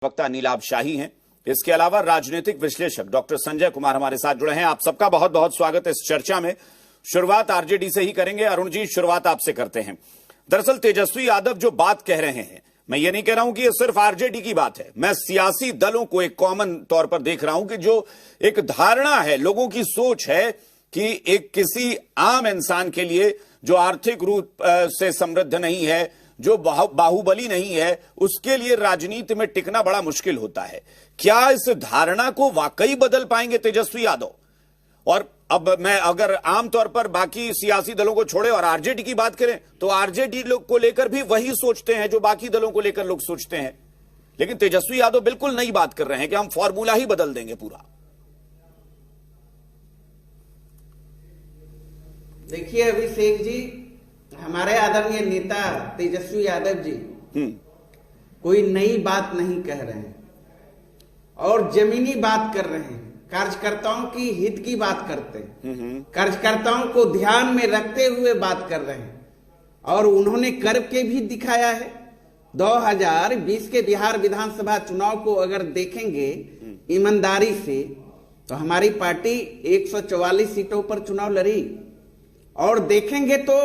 वक्ता नीलाभ शाही हैं। इसके अलावा राजनीतिक विश्लेषक डॉक्टर संजय कुमार हमारे साथ जुड़े हैं। आप सबका बहुत बहुत स्वागत है इस चर्चा में। शुरुआत आरजेडी से ही करेंगे। अरुण जी, शुरुआत आपसे करते हैं। दरअसल तेजस्वी यादव जो बात कह रहे हैं, मैं ये नहीं कह रहा हूं कि ये सिर्फ आरजेडी की बात है, मैं सियासी दलों को एक कॉमन तौर पर देख रहा हूं कि जो एक धारणा है, लोगों की सोच है कि एक किसी आम इंसान के लिए जो आर्थिक रूप से समृद्ध नहीं है, जो बाहुबली नहीं है, उसके लिए राजनीति में टिकना बड़ा मुश्किल होता है। क्या इस धारणा को वाकई बदल पाएंगे तेजस्वी यादव? और अब मैं अगर आमतौर पर बाकी सियासी दलों को छोड़े और आरजेडी की बात करें तो आरजेडी लोग को लेकर भी वही सोचते हैं जो बाकी दलों को लेकर लोग सोचते हैं, लेकिन तेजस्वी यादव बिल्कुल नई बात कर रहे हैं कि हम फॉर्मूला ही बदल देंगे पूरा। देखिए अभिषेक जी, हमारे आदरणीय नेता तेजस्वी यादव जी कोई नई बात नहीं कह रहे हैं और जमीनी बात कर रहे हैं। कार्यकर्ताओं की हित की बात करते हैं, कार्यकर्ताओं को ध्यान में रखते हुए बात कर रहे हैं और उन्होंने कर के भी दिखाया है। 2020 के बिहार विधानसभा चुनाव को अगर देखेंगे ईमानदारी से तो हमारी पार्टी 144 सीटों पर चुनाव लड़ी और देखेंगे तो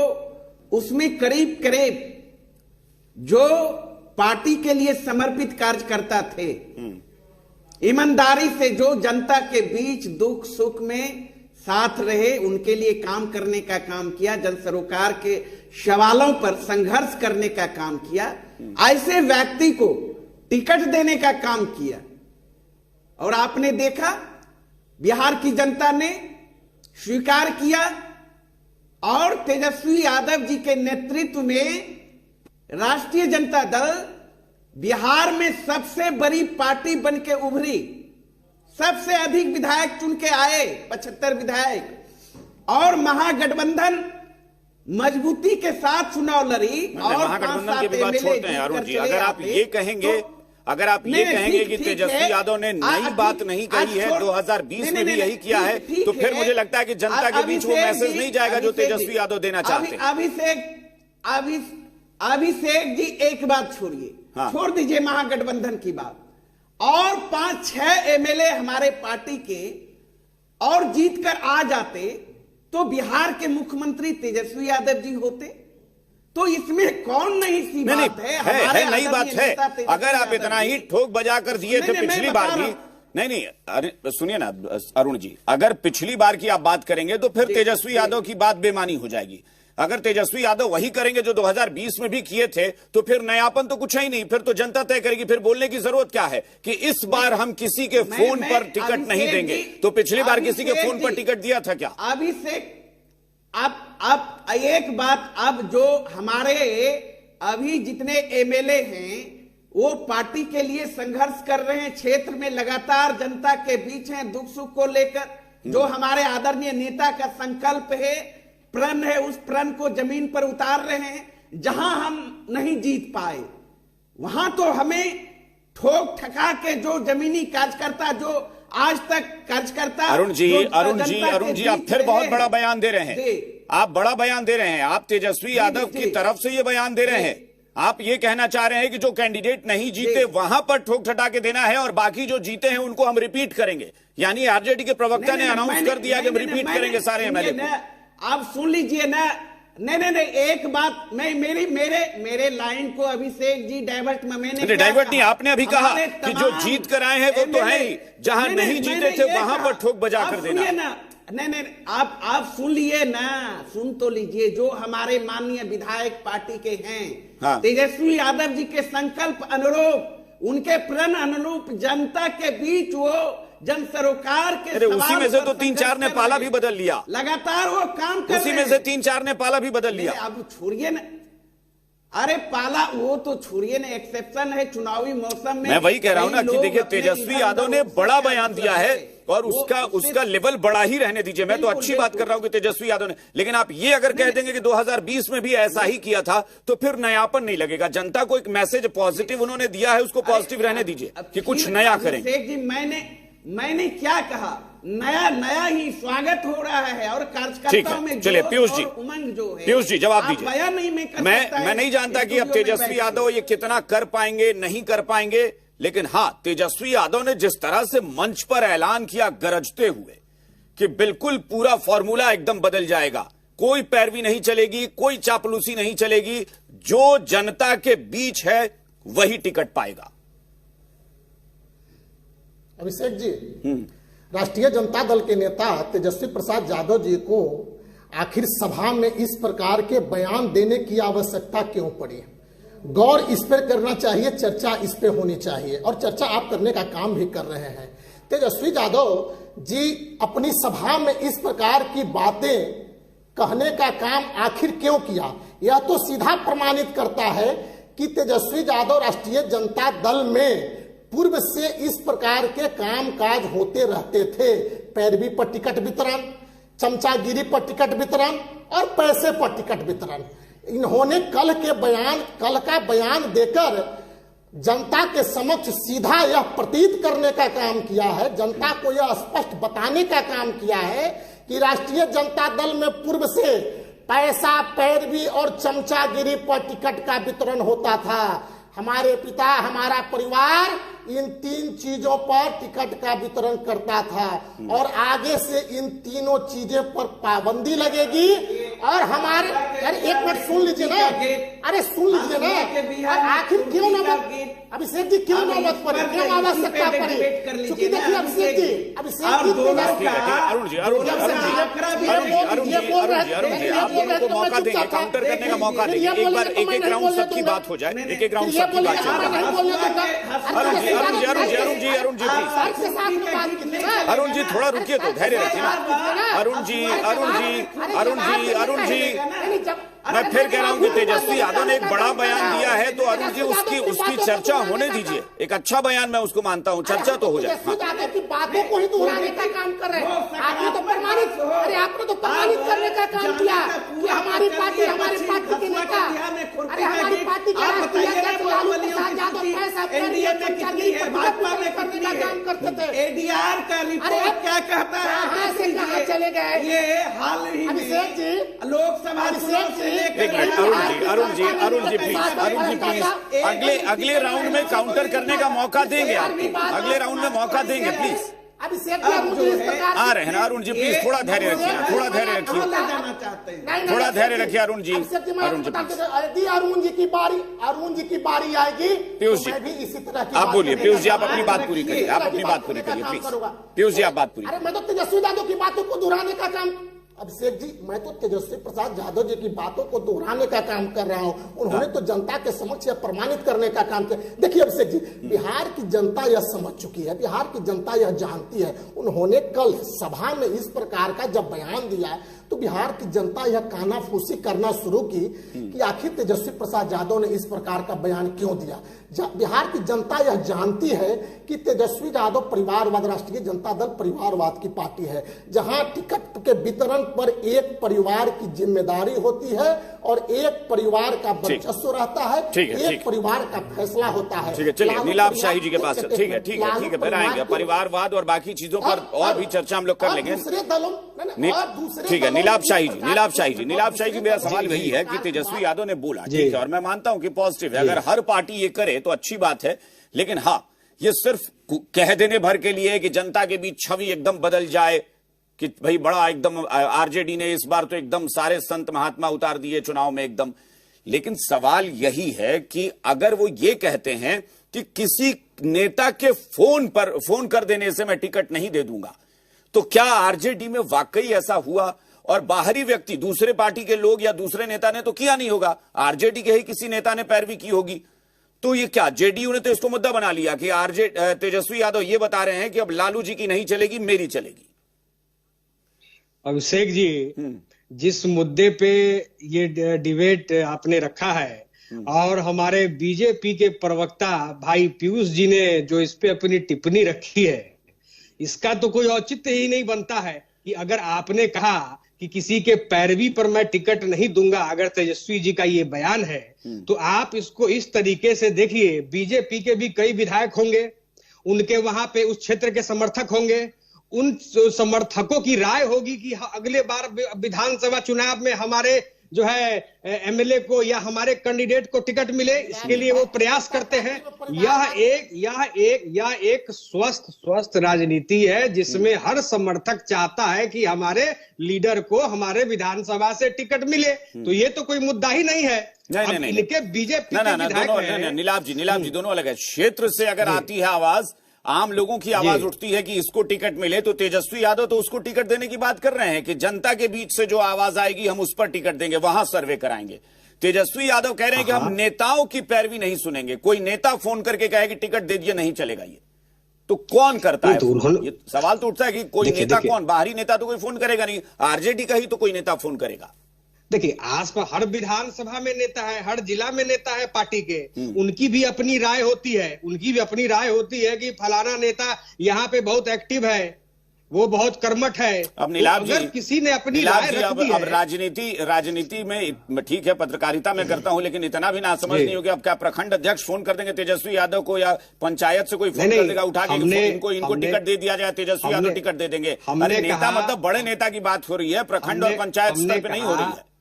उसमें करीब करीब जो पार्टी के लिए समर्पित कार्यकर्ता थे, ईमानदारी से जो जनता के बीच दुख सुख में साथ रहे, उनके लिए काम करने का काम किया, जन सरोकार के सवालों पर संघर्ष करने का काम किया, ऐसे व्यक्ति को टिकट देने का काम किया। और आपने देखा बिहार की जनता ने स्वीकार किया और तेजस्वी यादव जी के नेतृत्व में राष्ट्रीय जनता दल बिहार में सबसे बड़ी पार्टी बन के उभरी, सबसे अधिक विधायक चुन के आए, 75 विधायक, और महागठबंधन मजबूती के साथ चुनाव लड़ी। और महागठबंधन की भी बात छोड़ते हैं अरुण जी, अगर आप ये कहेंगे अगर आप ये कहेंगे कि तेजस्वी यादव ने नई बात नहीं कही है, 2020 में भी यही किया है, तो फिर मुझे लगता है कि जनता के बीच वो मैसेज नहीं जाएगा जो तेजस्वी यादव देना चाहते हैं। अभिषेक जी, एक बात छोड़िए, छोड़ दीजिए महागठबंधन की बात, और 5-6 एमएलए हमारे पार्टी के और जीत कर आ जाते तो बिहार के मुख्यमंत्री तेजस्वी यादव जी होते। तो इसमें कौन नई सी बात है? नई बात है। अगर आप इतना ही ठोक बजा कर दिए थे पिछली बार भी, नहीं सुनिए ना अरुण जी, अगर पिछली बार की आप बात करेंगे तो फिर तेजस्वी यादव की बात बेमानी हो जाएगी। अगर तेजस्वी यादव वही करेंगे जो 2020 में भी किए थे तो फिर नयापन तो कुछ है ही नहीं, फिर तो जनता तय करेगी। फिर बोलने की जरूरत क्या है कि इस बार हम किसी के फोन पर टिकट नहीं देंगे? तो पिछली बार किसी के फोन पर टिकट दिया था क्या? अभिषेक, आप एक बात, अब जो हमारे अभी जितने एमएलए हैं वो पार्टी के लिए संघर्ष कर रहे हैं, क्षेत्र में लगातार जनता के बीच हैं दुख सुख को लेकर। जो हमारे आदरणीय नेता का संकल्प है, प्रण है, उस प्रण को जमीन पर उतार रहे हैं। जहां हम नहीं जीत पाए वहां तो हमें ठोक ठका के जो जमीनी कार्यकर्ता, जो आज तक कार्यकर्ता अरुण जी आप फिर बहुत बड़ा बयान दे रहे हैं। आप बड़ा बयान दे रहे हैं, आप तेजस्वी यादव की तरफ से ये बयान दे रहे हैं। आप ये कहना चाह रहे हैं कि जो कैंडिडेट नहीं जीते वहां पर ठोक ठटा के देना है और बाकी जो जीते हैं उनको हम रिपीट करेंगे। यानी आरजेडी के प्रवक्ता ने अनाउंस कर दिया कि हम रिपीट करेंगे सारे एमएलए। आप सुन लीजिए ना। नहीं, एक बात, मैं मेरे लाइन को अभिषेक जी डाइवर्ट में मैंने डाइवर्ट नहीं, आपने अभी कहा कि जो जीत कर आए हैं वो तो है ही, जहां नहीं जीते थे वहां पर ठोक बजा कर देना। नहीं, आप सुन लिए ना, सुन तो लीजिए। जो हमारे माननीय विधायक पार्टी के हैं, तेजस्वी यादव जी के संकल्प अनुरूप, उनके प्रण अनुरूप जनता के बीच वो जन सरोकार के उसी में से तो 3-4 ने पाला भी बदल लिया, लगातार वो काम कर उसी में से 3-4 ने पाला भी बदल लिया। अब छोड़िए ना, अरे पाला वो तो छोड़िए ना, एक्सेप्शन है चुनावी मौसम में। मैं वही कह रहा हूं ना कि देखिए तेजस्वी यादव ने बड़ा बयान दिया है और उसका लेवल बड़ा ही रहने दीजिए। मैं तो अच्छी बात कर रहा हूं कि तेजस्वी यादव ने, लेकिन आप ये अगर कह देंगे कि 2020 में भी ऐसा ही किया था तो फिर नयापन नहीं लगेगा। जनता को एक मैसेज पॉजिटिव उन्होंने दिया है, उसको पॉजिटिव रहने दीजिए कि कुछ नया करेंगे। मैंने क्या कहा? नया ही स्वागत हो रहा है और कार्यकर्ताओं में चलिए पीयूष जी, उमंग जो है, पीयूष जी जवाब दीजिए। नहीं मैं नहीं जानता कि अब तेजस्वी यादव ये कितना कर पाएंगे नहीं कर पाएंगे, लेकिन हां, तेजस्वी यादव ने जिस तरह से मंच पर ऐलान किया गरजते हुए कि बिल्कुल पूरा फॉर्मूला एकदम बदल जाएगा, कोई पैरवी नहीं चलेगी, कोई चापलूसी नहीं चलेगी, जो जनता के बीच है वही टिकट पाएगा। अभिषेक जी, राष्ट्रीय जनता दल के नेता तेजस्वी प्रसाद यादव जी को आखिर सभा में इस प्रकार के बयान देने की आवश्यकता क्यों पड़ी? गौर इस पर करना चाहिए, चर्चा इस पे होनी चाहिए, और चर्चा आप करने का काम भी कर रहे हैं। तेजस्वी यादव जी अपनी सभा में इस प्रकार की बातें कहने का काम आखिर क्यों किया? यह तो सीधा प्रमाणित करता है कि तेजस्वी यादव राष्ट्रीय जनता दल में पूर्व से इस प्रकार के काम काज होते रहते थे। पैरवी पर टिकट वितरण, चमचागिरी पर टिकट वितरण और पैसे पर टिकट वितरण। इन्होंने कल का बयान देकर जनता के समक्ष सीधा यह प्रतीत करने का काम किया है, जनता को यह स्पष्ट बताने का काम किया है कि राष्ट्रीय जनता दल में पूर्व से पैसा, पैरवी और चमचागिरी पर टिकट का वितरण होता था। हमारे पिता, हमारा परिवार इन तीन चीजों पर टिकट का वितरण करता था, और आगे से इन तीनों चीजों पर पाबंदी लगेगी। और हमारे, अरे एक मिनट सुन लीजिए ना, अरे सुन लीजिए ना, आखिर क्यों नौबत, अभिषेक जी क्यों नौबत पड़ी, क्यों आवश्यकता पड़ी? क्योंकि देखिए अभिषेक जी, अरुण जी आप लोगों को मौका देंगे, काउंटर करने का मौका देंगे। एक बार एक राउंड सबकी बात हो जाए, एक राउंड सबकी बात हो जाए। अरुण जी थोड़ा रुकिए, तो धैर्य रखिए ना। अरुण जी मैं फिर कह रहा हूं कि तेजस्वी यादव ने एक बड़ा बयान दिया है, तो अरुण जी उसकी चर्चा होने दीजिए। एक अच्छा बयान मैं उसको मानता हूं, चर्चा तो हो जाए। यादव की बातों को ही दोहराने का काम कर रहे हैं। आपने तो प्रमाणित करने का काम किया कि हमारी पार्टी के नेता, अरे हमारी पार्टी के राष्ट्रीय अध्यक्ष लालू प्रसाद यादव पैसा करने का काम करते थे। एडीआर का रिपोर्ट क्या कहता है? ऐसे कहां चले गए? ये हाल ही अभिषेक जी, लोकसभा चुनाव से अरुण जी प्लीज, अगले राउंड में काउंटर करने का मौका देंगे आपको, अगले राउंड में मौका देंगे प्लीज। अभिषेक आ रहे हैं ना अरुण जी, प्लीज थोड़ा धैर्य रखिए, थोड़ा धैर्य रखिए, थोड़ा धैर्य रखिए अरुण जी। अरुण जी की बारी आएगी, पीयूष जी भी इसी तरह की आप बोलिए। पीयूष जी आप अपनी बात पूरी करिए, आप अपनी बात पूरी करिए प्लीज। पीयूष जी आप बात पूरी। अरे मैं तो तेजस्वी यादव की बातों को दोहराने का काम, अभिषेक जी मैं तो तेजस्वी प्रसाद यादव जी की बातों को दोहराने का काम कर रहा हूं। उन्होंने तो जनता के समक्ष यह प्रमाणित करने का काम किया। देखिए अभिषेक जी, बिहार की जनता यह समझ चुकी है, बिहार की जनता यह जानती है। उन्होंने कल सभा में इस प्रकार का जब बयान दिया है, तो बिहार की जनता यह कानाफूसी करना शुरू की कि आखिर तेजस्वी प्रसाद यादव ने इस प्रकार का बयान क्यों दिया। बिहार की जनता यह जानती है कि तेजस्वी यादव परिवारवाद, राष्ट्रीय जनता दल परिवारवाद की पार्टी है, जहां टिकट के वितरण पर एक परिवार की जिम्मेदारी होती है और एक परिवार का वर्चस्व रहता है, एक परिवार का फैसला होता है। ठीक है, चलिए नीलाभ शाही जी के पास। ठीक है फिर आएंगे परिवारवाद और बाकी चीजों पर और भी चर्चा हम लोग कर लेंगे। दूसरे दलों, ठीक है, नीलाभ शाही जी मेरा सवाल वही है कि तेजस्वी यादव ने बोला, ठीक है, और मैं मानता हूं कि पॉजिटिव है, अगर हर पार्टी ये करे तो अच्छी बात है, लेकिन हाँ ये सिर्फ कह देने भर के लिए कि जनता के बीच छवि एकदम बदल जाए कि भाई बड़ा एकदम आरजेडी ने इस बार तो एकदम सारे संत महात्मा उतार दिए चुनाव में एकदम। लेकिन सवाल यही है कि अगर वो ये कहते हैं कि किसी नेता के फोन कर देने से मैं टिकट नहीं दे दूंगा, तो क्या आरजेडी में वाकई ऐसा हुआ? और बाहरी व्यक्ति, दूसरे पार्टी के लोग या दूसरे नेता ने तो किया नहीं होगा, आरजेडी के ही किसी नेता ने पैरवी की होगी। तो ये क्या जेडीयू ने तो इसको मुद्दा बना लिया कि तेजस्वी यादव ये बता रहे हैं कि अब लालू जी की नहीं चलेगी, मेरी चलेगी। अभिषेक जी, जिस मुद्दे पे ये डिबेट आपने रखा है और हमारे बीजेपी के प्रवक्ता भाई पीयूष जी ने जो इस पे अपनी टिप्पणी रखी है, इसका तो कोई औचित्य ही नहीं बनता है कि अगर आपने कहा कि किसी के पैरवी पर मैं टिकट नहीं दूंगा, अगर तेजस्वी जी का ये बयान है, तो आप इसको इस तरीके से देखिए, बीजेपी के भी कई विधायक होंगे, उनके वहां पे उस क्षेत्र के समर्थक होंगे, उन समर्थकों की राय होगी कि अगले बार विधानसभा चुनाव में हमारे जो है एमएलए को या हमारे कैंडिडेट को टिकट मिले, इसके लिए वो प्रयास करते हैं। यह एक स्वस्थ राजनीति है जिसमें हर समर्थक चाहता है कि हमारे लीडर को हमारे विधानसभा से टिकट मिले। तो ये तो कोई मुद्दा ही नहीं है। नहीं इनके बीजेपी नीलाभ जी दोनों अलग है। क्षेत्र से अगर आती है आवाज, आम लोगों की आवाज उठती है कि इसको टिकट मिले, तो तेजस्वी यादव तो उसको टिकट देने की बात कर रहे हैं कि जनता के बीच से जो आवाज आएगी हम उस पर टिकट देंगे, वहां सर्वे कराएंगे। तेजस्वी यादव कह रहे हैं कि हम नेताओं की पैरवी नहीं सुनेंगे। कोई नेता फोन करके कहे कि टिकट दे दिए, नहीं चलेगा। ये तो कौन करता है? ये सवाल तो उठता है कि कोई नेता कौन, बाहरी नेता तो कोई फोन करेगा नहीं, आरजेडी का ही तो कोई नेता फोन करेगा। देखिए, आसपास हर विधानसभा में नेता है, हर जिला में नेता है पार्टी के, उनकी भी अपनी राय होती है कि फलाना नेता यहाँ पे बहुत एक्टिव है, वो बहुत कर्मठ है। अब नीलाभ जी, किसी ने अपनी राय रख दी है। अब राजनीति में ठीक है, पत्रकारिता में करता हूं, लेकिन इतना भी ना समझ नहीं हो कि अब क्या प्रखंड अध्यक्ष फोन कर देंगे तेजस्वी यादव को, या पंचायत से कोई फोन कर देगा उठा के इनको टिकट दे दिया जाए, तेजस्वी यादव टिकट दे देंगे। अरे नेता मतलब बड़े नेता की बात हो रही है, प्रखंड और पंचायत स्तर पर नहीं हो रही है।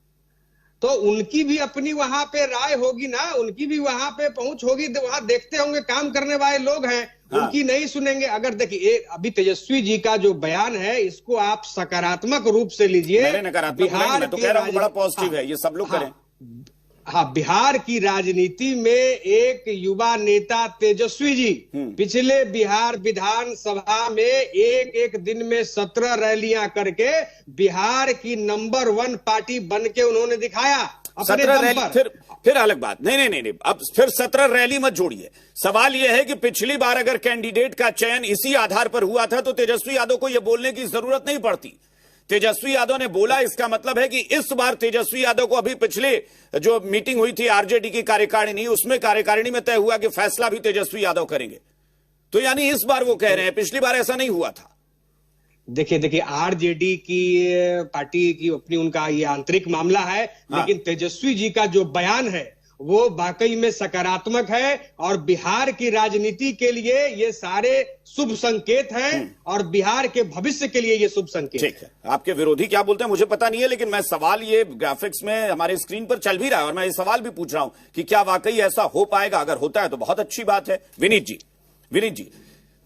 तो उनकी भी अपनी वहां पे राय होगी ना, उनकी भी वहां पे पहुंच होगी, वहां देखते होंगे, काम करने वाले लोग हैं, उनकी नहीं सुनेंगे। अगर देखिए अभी तेजस्वी जी का जो बयान है, इसको आप सकारात्मक रूप से लीजिए। बिहार तो कह रहा हूं बड़ा पॉजिटिव है, ये सब लोग करें। हाँ, बिहार की राजनीति में एक युवा नेता तेजस्वी जी पिछले बिहार विधानसभा में एक दिन में 17 रैलियां करके बिहार की नंबर 1 पार्टी बन के उन्होंने दिखाया। 17 रैली, फिर अलग बात। नहीं, अब फिर 17 रैली मत जोड़िए। सवाल यह है कि पिछली बार अगर कैंडिडेट का चयन इसी आधार पर हुआ था तो तेजस्वी यादव को यह बोलने की जरूरत नहीं पड़ती। तेजस्वी यादव ने बोला, इसका मतलब है कि इस बार तेजस्वी यादव को, अभी पिछले जो मीटिंग हुई थी आरजेडी की कार्यकारिणी, उसमें कार्यकारिणी में तय हुआ कि फैसला भी तेजस्वी यादव करेंगे। तो यानी इस बार वो कह रहे हैं, पिछली बार ऐसा नहीं हुआ था। देखिए आरजेडी की पार्टी की अपनी उनका ये आंतरिक मामला है, लेकिन तेजस्वी जी का जो बयान है वो वाकई में सकारात्मक है और बिहार की राजनीति के लिए ये सारे शुभ संकेत हैं और बिहार के भविष्य के लिए ये शुभ संकेत। ठीक है, आपके विरोधी क्या बोलते हैं मुझे पता नहीं है, लेकिन मैं सवाल ये ग्राफिक्स में हमारे स्क्रीन पर चल भी रहा है और मैं ये सवाल भी पूछ रहा हूं कि क्या वाकई ऐसा हो पाएगा? अगर होता है तो बहुत अच्छी बात है। विनीत जी,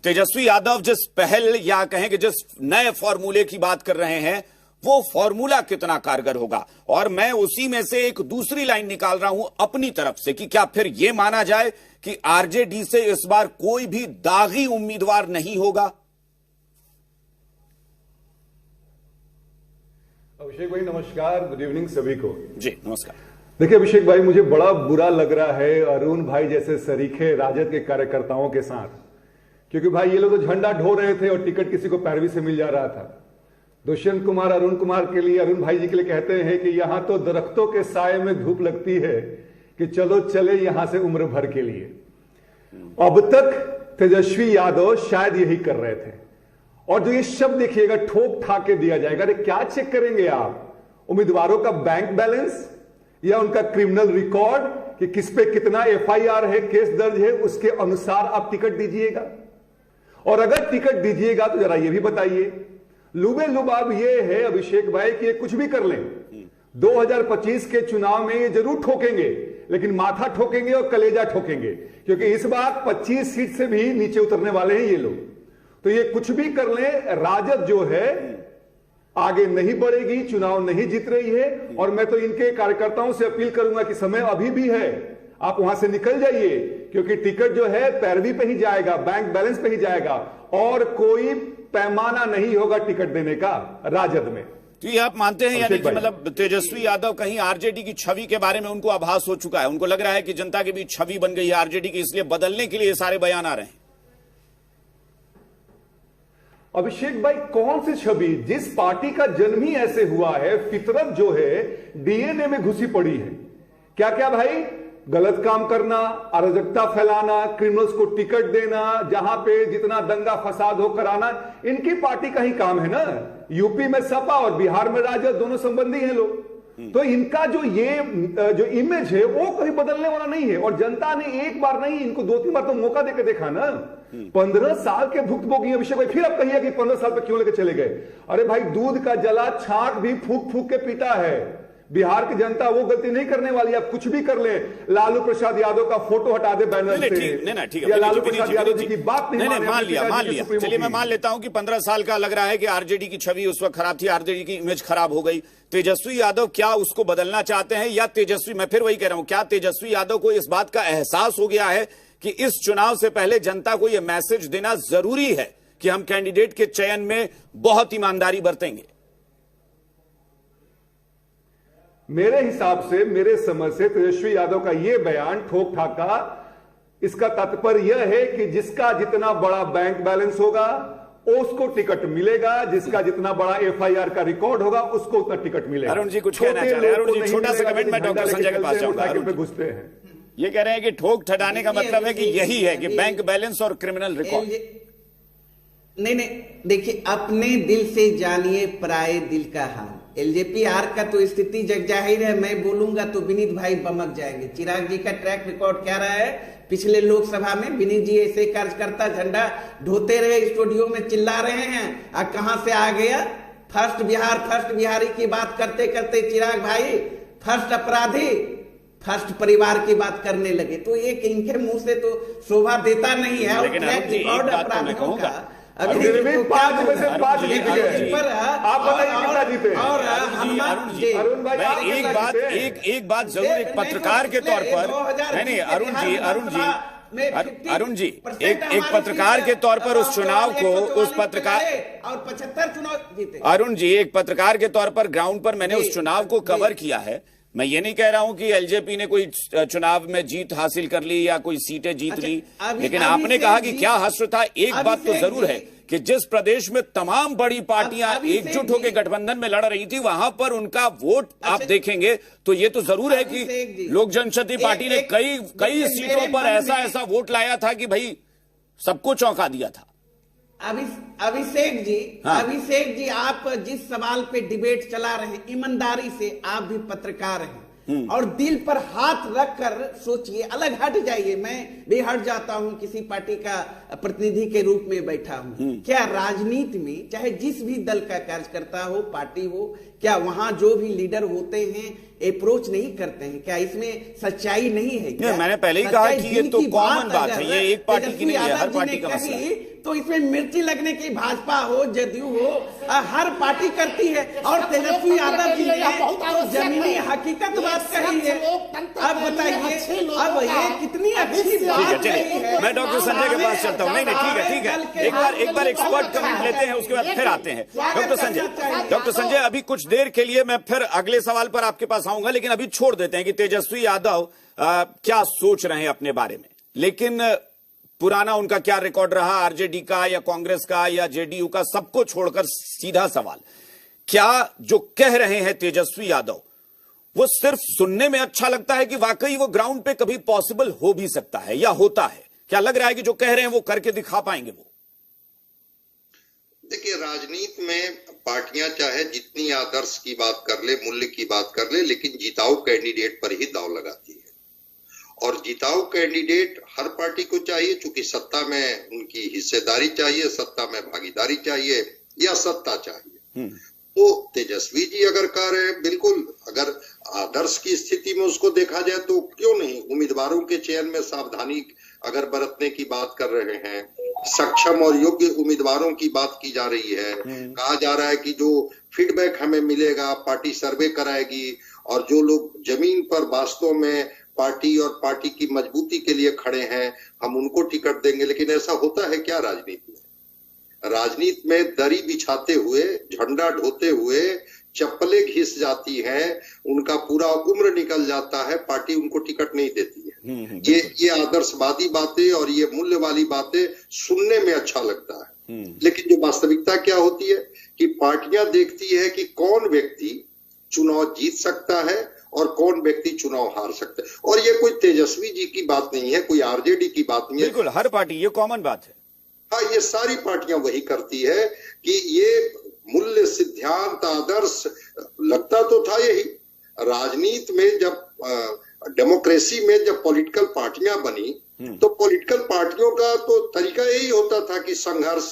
तेजस्वी यादव जिस पहल या कहें कि जिस नए फॉर्मूले की बात कर रहे हैं, वो फॉर्मूला कितना कारगर होगा? और मैं उसी में से एक दूसरी लाइन निकाल रहा हूं अपनी तरफ से कि क्या फिर यह माना जाए कि आरजेडी से इस बार कोई भी दागी उम्मीदवार नहीं होगा? अभिषेक भाई नमस्कार, गुड इवनिंग सभी को। जी नमस्कार। देखिए अभिषेक भाई, मुझे बड़ा बुरा लग रहा है अरुण भाई जैसे सरीखे राजद के कार्यकर्ताओं के साथ, क्योंकि भाई ये लोग तो झंडा ढो रहे थे और टिकट किसी को पैरवी से मिल जा रहा था। दुष्यंत कुमार अरुण कुमार के लिए, अरुण भाई जी के लिए कहते हैं कि यहां तो दरख्तों के साए में धूप लगती है कि चलो चले यहां से उम्र भर के लिए। अब तक तेजस्वी यादव शायद यही कर रहे थे। और जो ये शब्द देखिएगा ठोक ठाक के दिया जाएगा, अरे क्या चेक करेंगे आप? उम्मीदवारों का बैंक बैलेंस या उनका क्रिमिनल रिकॉर्ड कि किस पे कितना एफआईआर है, केस दर्ज है, उसके अनुसार आप टिकट दीजिएगा। और अगर टिकट दीजिएगा तो जरा ये भी बताइए, लुबे लुबाब ये है अभिषेक भाई कि ये कुछ भी कर लें, 2025 के चुनाव में ये जरूर ठोकेंगे, लेकिन माथा ठोकेंगे और कलेजा ठोकेंगे, क्योंकि इस बार 25 सीट से भी नीचे उतरने वाले हैं ये लोग। तो ये कुछ भी कर लें, राजद जो है आगे नहीं बढ़ेगी, चुनाव नहीं जीत रही है। और मैं तो इनके कार्यकर्ताओं से अपील करूंगा कि समय अभी भी है, आप वहां से निकल जाइए, क्योंकि टिकट जो है पैरवी पे ही जाएगा, बैंक बैलेंस पे ही जाएगा और कोई पैमाना नहीं होगा टिकट देने का राजद में। तो ये आप मानते हैं यानी कि मतलब तेजस्वी यादव कहीं आरजेडी की छवि के बारे में उनको आभास हो चुका है, उनको लग रहा है कि जनता के बीच छवि बन गई है आरजेडी की, इसलिए बदलने के लिए सारे बयान आ रहे हैं? अभिषेक भाई, कौन सी छवि? जिस पार्टी का जन्म ही ऐसे हुआ है, फितरत जो है डीएनए में घुसी पड़ी है। क्या क्या भाई? गलत काम करना, अराजकता फैलाना, क्रिमिनल्स को टिकट देना, जहां पे जितना दंगा फसाद हो कराना, इनकी पार्टी का ही काम है ना। यूपी में सपा और बिहार में राजद, दोनों संबंधी हैं लोग। तो इनका जो ये जो इमेज है वो कहीं बदलने वाला नहीं है। और जनता ने एक बार नहीं, इनको 2-3 बार तो मौका देकर देखा ना। 15 साल के भुक्तभोगी अभिषेक भाई, फिर आप कहिए कि 15 साल पे क्यों लेकर चले गए? अरे भाई, दूध का जला छाक भी फूक फूक के पीता है, बिहार की जनता वो गलती नहीं करने वाली। आप कुछ भी कर ले, लालू प्रसाद यादव का फोटो हटा दे बैनर से, ठीक है, या लालू प्रसाद यादव जी की बात नहीं मान लिया। चलिए मैं मान लेता हूं कि 15 साल का लग रहा है कि आरजेडी की छवि उस वक्त खराब थी, आरजेडी की इमेज खराब हो गई। तेजस्वी यादव क्या उसको बदलना चाहते हैं, या तेजस्वी, मैं फिर वही कह रहा हूं, क्या तेजस्वी यादव को इस बात का एहसास हो गया है कि इस चुनाव से पहले जनता को यह मैसेज देना जरूरी है कि हम कैंडिडेट के चयन में बहुत ईमानदारी बरतेंगे? मेरे हिसाब से, मेरे समझ से तेजस्वी यादव का यह बयान ठोक ठाका, इसका तात्पर्य यह है कि जिसका जितना बड़ा बैंक बैलेंस होगा उसको टिकट मिलेगा, जिसका जितना बड़ा एफआईआर का रिकॉर्ड होगा उसको उतना टिकट मिलेगा। अरुण जी कुछ कहना चाह रहे हैं? अरुण जी छोटा सा कमेंट, मैं डॉक्टर संजय के पास जाऊंगा। घुसते हैं, ये कह रहे हैं कि ठोक ठटाने का मतलब है कि यही है कि बैंक बैलेंस और क्रिमिनल रिकॉर्ड। नहीं, देखिए, अपने दिल से जानिए पराये दिल का हाल। एलजेपीआर का तो स्थिति जग जाहिर है, मैं बोलूंगा तो विनीत भाई बमक जाएंगे। चिराग जी का ट्रैक रिकॉर्ड क्या रहा है पिछले लोकसभा में? विनीत जी ऐसे कार्यकर्ता झंडा ढोते रहे, स्टूडियो में चिल्ला रहे हैं, और कहां से आ गया फर्स्ट बिहार, फर्स्ट बिहारी की बात करते करते चिराग भाई फर्स्ट अपराधी, फर्स्ट परिवार की बात करने लगे। तो ये इनके मुंह से तो शोभा देता नहीं है। लेकिन ट्रैक रिकॉर्ड अपराधियों का आप बताइए कितना जीते? और अरुण भाई एक बात जरूर, एक पत्रकार के तौर पर, नहीं अरुण जी एक पत्रकार के तौर पर उस चुनाव को, उस पत्रकार और 75 चुनाव जीते। अरुण जी एक पत्रकार के तौर पर ग्राउंड पर मैंने उस चुनाव को कवर किया है। मैं ये नहीं कह रहा हूं कि एलजेपी ने कोई चुनाव में जीत हासिल कर ली या कोई सीटें जीत ली, लेकिन आपने कहा कि क्या हश्र था। एक बात तो जरूर है कि जिस प्रदेश में तमाम बड़ी पार्टियां एकजुट होकर गठबंधन में लड़ रही थी, वहां पर उनका वोट आप देखेंगे तो ये तो जरूर है कि लोक जनशक्ति पार्टी ने कई सीटों पर ऐसा वोट लाया था कि भाई सबको चौंका दिया था। अभिषेक जी, हाँ। अभिषेक जी, आप जिस सवाल पे डिबेट चला रहे हैं, ईमानदारी से, आप भी पत्रकार हैं और दिल पर हाथ रखकर सोचिए, अलग हट जाइए। मैं भी हट जाता हूं, किसी पार्टी का प्रतिनिधि के रूप में बैठा हूं। क्या राजनीति में चाहे जिस भी दल का कार्यकर्ता हो, पार्टी हो, क्या वहां जो भी लीडर होते हैं अप्रोच नहीं करते हैं? क्या इसमें सच्चाई नहीं है? क्या मैंने पहले ही कहा कि ये तो कॉमन बात है, ये एक पार्टी की नहीं है, हर पार्टी का मसला है। तो इसमें मिर्ची लगने की भाजपा हो, जदयू हो, हर पार्टी करती है। और तेजस्वी यादव जी ने तो जमीनी हकीकत बात कही है। अब बताइए, अब ये कितनी अच्छी बात है। मैं डॉक्टर संजय के पास चलता हूँ। नहीं ठीक है, एक बार एक्सपर्ट कमेंट लेते हैं, उसके बाद फिर आते हैं डॉक्टर संजय। अभी कुछ देर के लिए मैं फिर अगले सवाल पर आपके पास आऊंगा, लेकिन अभी छोड़ देते हैं कि तेजस्वी यादव क्या सोच रहे हैं अपने बारे में। लेकिन पुराना उनका क्या रिकॉर्ड रहा, आरजेडी का या कांग्रेस का या जेडीयू का, सबको छोड़कर सीधा सवाल, क्या जो कह रहे हैं तेजस्वी यादव वो सिर्फ सुनने में अच्छा लगता है कि वाकई वो ग्राउंड पे कभी पॉसिबल हो भी सकता है या होता है? क्या लग रहा है कि जो कह रहे हैं वो करके दिखा पाएंगे वो? देखिए, राजनीति में पार्टियां चाहे जितनी आदर्श की बात कर ले, मूल्य की बात कर ले, लेकिन जिताऊ कैंडिडेट पर ही दांव लगाती है। और जिताऊ कैंडिडेट हर पार्टी को चाहिए, चूंकि सत्ता में उनकी हिस्सेदारी चाहिए, सत्ता में भागीदारी चाहिए या सत्ता चाहिए। तो तेजस्वी जी अगर कह रहे हैं, बिल्कुल, अगर आदर्श की स्थिति में उसको देखा जाए तो क्यों नहीं, उम्मीदवारों के चयन में सावधानी अगर बरतने की बात कर रहे हैं, सक्षम और योग्य उम्मीदवारों की बात की जा रही है, कहा जा रहा है कि जो फीडबैक हमें मिलेगा पार्टी सर्वे कराएगी, और जो लोग जमीन पर वास्तव में पार्टी और पार्टी की मजबूती के लिए खड़े हैं हम उनको टिकट देंगे। लेकिन ऐसा होता है क्या राजनीति में? राजनीति में दरी बिछाते हुए, झंडा ढोते हुए चप्पलें घिस जाती हैं, उनका पूरा उम्र निकल जाता है, पार्टी उनको टिकट नहीं देती है। ये आदर्शवादी बातें और ये मूल्य वाली बातें सुनने में अच्छा लगता है, लेकिन जो वास्तविकता क्या होती है कि पार्टियां देखती है कि कौन व्यक्ति चुनाव जीत सकता है और कौन व्यक्ति चुनाव हार सकता है। और ये कोई तेजस्वी जी की बात नहीं है, कोई आरजेडी की बात नहीं है, बिल्कुल हर पार्टी, ये कॉमन बात है। हाँ, ये सारी पार्टियां वही करती है कि ये मूल्य, सिद्धांत, आदर्श लगता तो था यही। राजनीति में जब डेमोक्रेसी में जब पॉलिटिकल पार्टियां बनी तो पॉलिटिकल पार्टियों का तो तरीका यही होता था कि संघर्ष,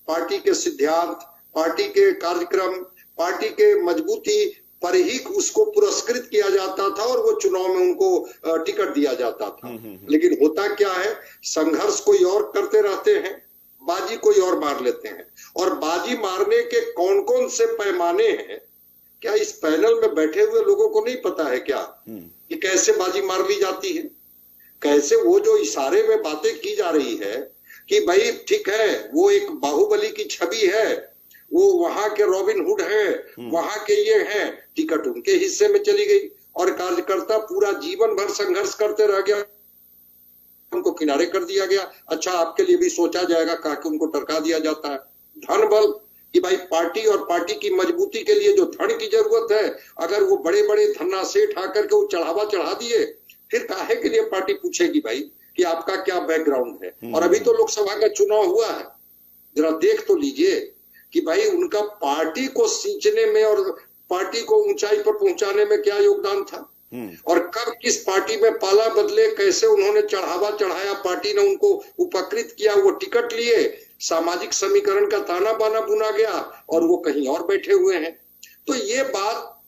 पार्टी के सिद्धांत, पार्टी के कार्यक्रम, पार्टी के मजबूती पर ही उसको पुरस्कृत किया जाता था और वो चुनाव में उनको टिकट दिया जाता था। लेकिन होता क्या है, संघर्ष कोई और करते रहते हैं, बाजी कोई और मार लेते हैं। और बाजी मारने के कौन कौन से पैमाने हैं, क्या इस पैनल में बैठे हुए लोगों को नहीं पता है क्या कि कैसे बाजी मार ली जाती है? कैसे वो जो इशारे में बातें की जा रही है कि भाई ठीक है, वो एक बाहुबली की छवि है, वो वहां के रॉबिन हुड हैं, वहां के ये हैं, टिकट उनके हिस्से में चली गई और कार्यकर्ता पूरा जीवन भर संघर्ष करते रह गया, उनको किनारे कर दिया गया। अच्छा, आपके लिए भी सोचा जाएगा, कहा कि उनको टरका दिया जाता है। धन बल कि भाई पार्टी और पार्टी की मजबूती के लिए जो धन की जरूरत है, अगर वो बड़े बड़े धन्ना सेठ आकर के वो चढ़ा दिए, फिर काहे के लिए पार्टी पूछेगी भाई कि आपका क्या बैकग्राउंड है? और अभी तो लोकसभा का चुनाव हुआ है, जरा देख तो लीजिए कि भाई उनका पार्टी को सींचने में और पार्टी को ऊंचाई पर पहुंचाने में क्या योगदान था, और कब किस पार्टी में पाला बदले, कैसे उन्होंने चढ़ाया, पार्टी ने उनको उपकृत किया, वो टिकट लिए, सामाजिक समीकरण का ताना बाना बुना गया और वो कहीं और बैठे हुए हैं। तो ये बात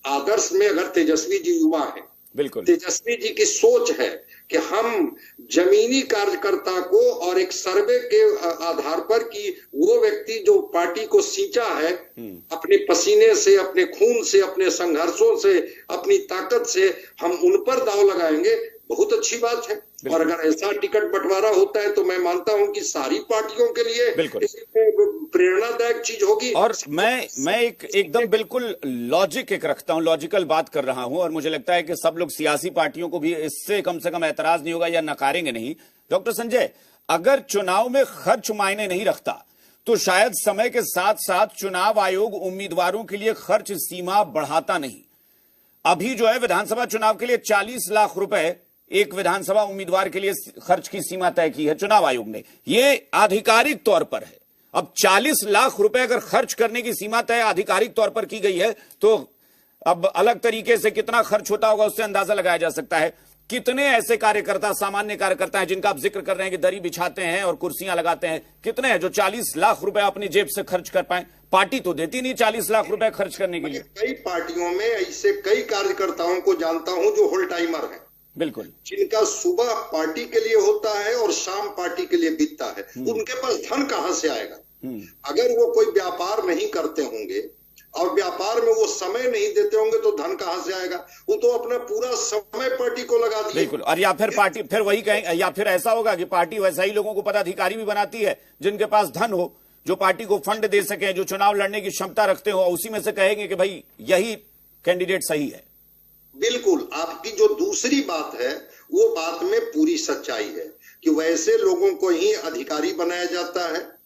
आदर्श में अगर तेजस्वी जी युवा है, बिल्कुल तेजस्वी जी की सोच है कि हम जमीनी कार्यकर्ता को और एक सर्वे के आधार पर कि वो व्यक्ति जो पार्टी को सींचा है अपने पसीने से, अपने खून से, अपने संघर्षों से, अपनी ताकत से, हम उन पर दांव लगाएंगे, बहुत अच्छी बात है। और अगर ऐसा टिकट बंटवारा होता है तो मैं मानता हूं कि सारी पार्टियों के लिए प्रेरणादायक चीज होगी। और मैं एकदम बिल्कुल लॉजिक एक रखता हूं, लॉजिकल बात कर रहा हूं, और मुझे लगता है कि सब लोग सियासी पार्टियों को भी इससे कम से कम ऐतराज नहीं होगा या नकारेंगे नहीं। डॉक्टर संजय, अगर चुनाव में खर्च मायने नहीं रखता तो शायद समय के साथ साथ चुनाव आयोग उम्मीदवारों के लिए खर्च सीमा बढ़ाता नहीं। अभी जो है विधानसभा चुनाव के लिए 40 लाख रुपए एक विधानसभा उम्मीदवार के लिए खर्च की सीमा तय की है चुनाव आयोग ने, ये आधिकारिक तौर पर है। अब 40 लाख रुपए अगर खर्च करने की सीमा तय आधिकारिक तौर पर की गई है तो अब अलग तरीके से कितना खर्च होता होगा उससे अंदाजा लगाया जा सकता है। कितने ऐसे कार्यकर्ता, सामान्य कार्यकर्ता हैं जिनका आप जिक्र कर रहे हैं कि दरी बिछाते हैं और कुर्सियां लगाते हैं, कितने हैं जो 40 लाख रुपए अपनी जेब से खर्च कर पाए? पार्टी तो देती नहीं 40 लाख रुपए खर्च करने के लिए। कई पार्टियों में ऐसे कई कार्यकर्ताओं को जानता हूं जो होल टाइमर है, बिल्कुल, जिनका सुबह पार्टी के लिए होता है और शाम पार्टी के लिए बीतता है। उनके पास धन कहां से आएगा? अगर वो कोई व्यापार नहीं करते होंगे और व्यापार में वो समय नहीं देते होंगे तो धन कहां से आएगा? वो तो अपना पूरा समय पार्टी को लगा दिया। बिल्कुल, और या फिर पार्टी फिर वही कहें, या फिर ऐसा होगा कि पार्टी वैसा ही लोगों को पदाधिकारी भी बनाती है जिनके पास धन हो, जो पार्टी को फंड दे सके, जो चुनाव लड़ने की क्षमता रखते हो, उसी में से कहेंगे कि भाई यही कैंडिडेट सही है। बिल्कुल, आपकी जो दूसरी बात है वो बात में पूरी सच्चाई है कि वैसे लोगों को ही अधिकारी बनाया जाता है,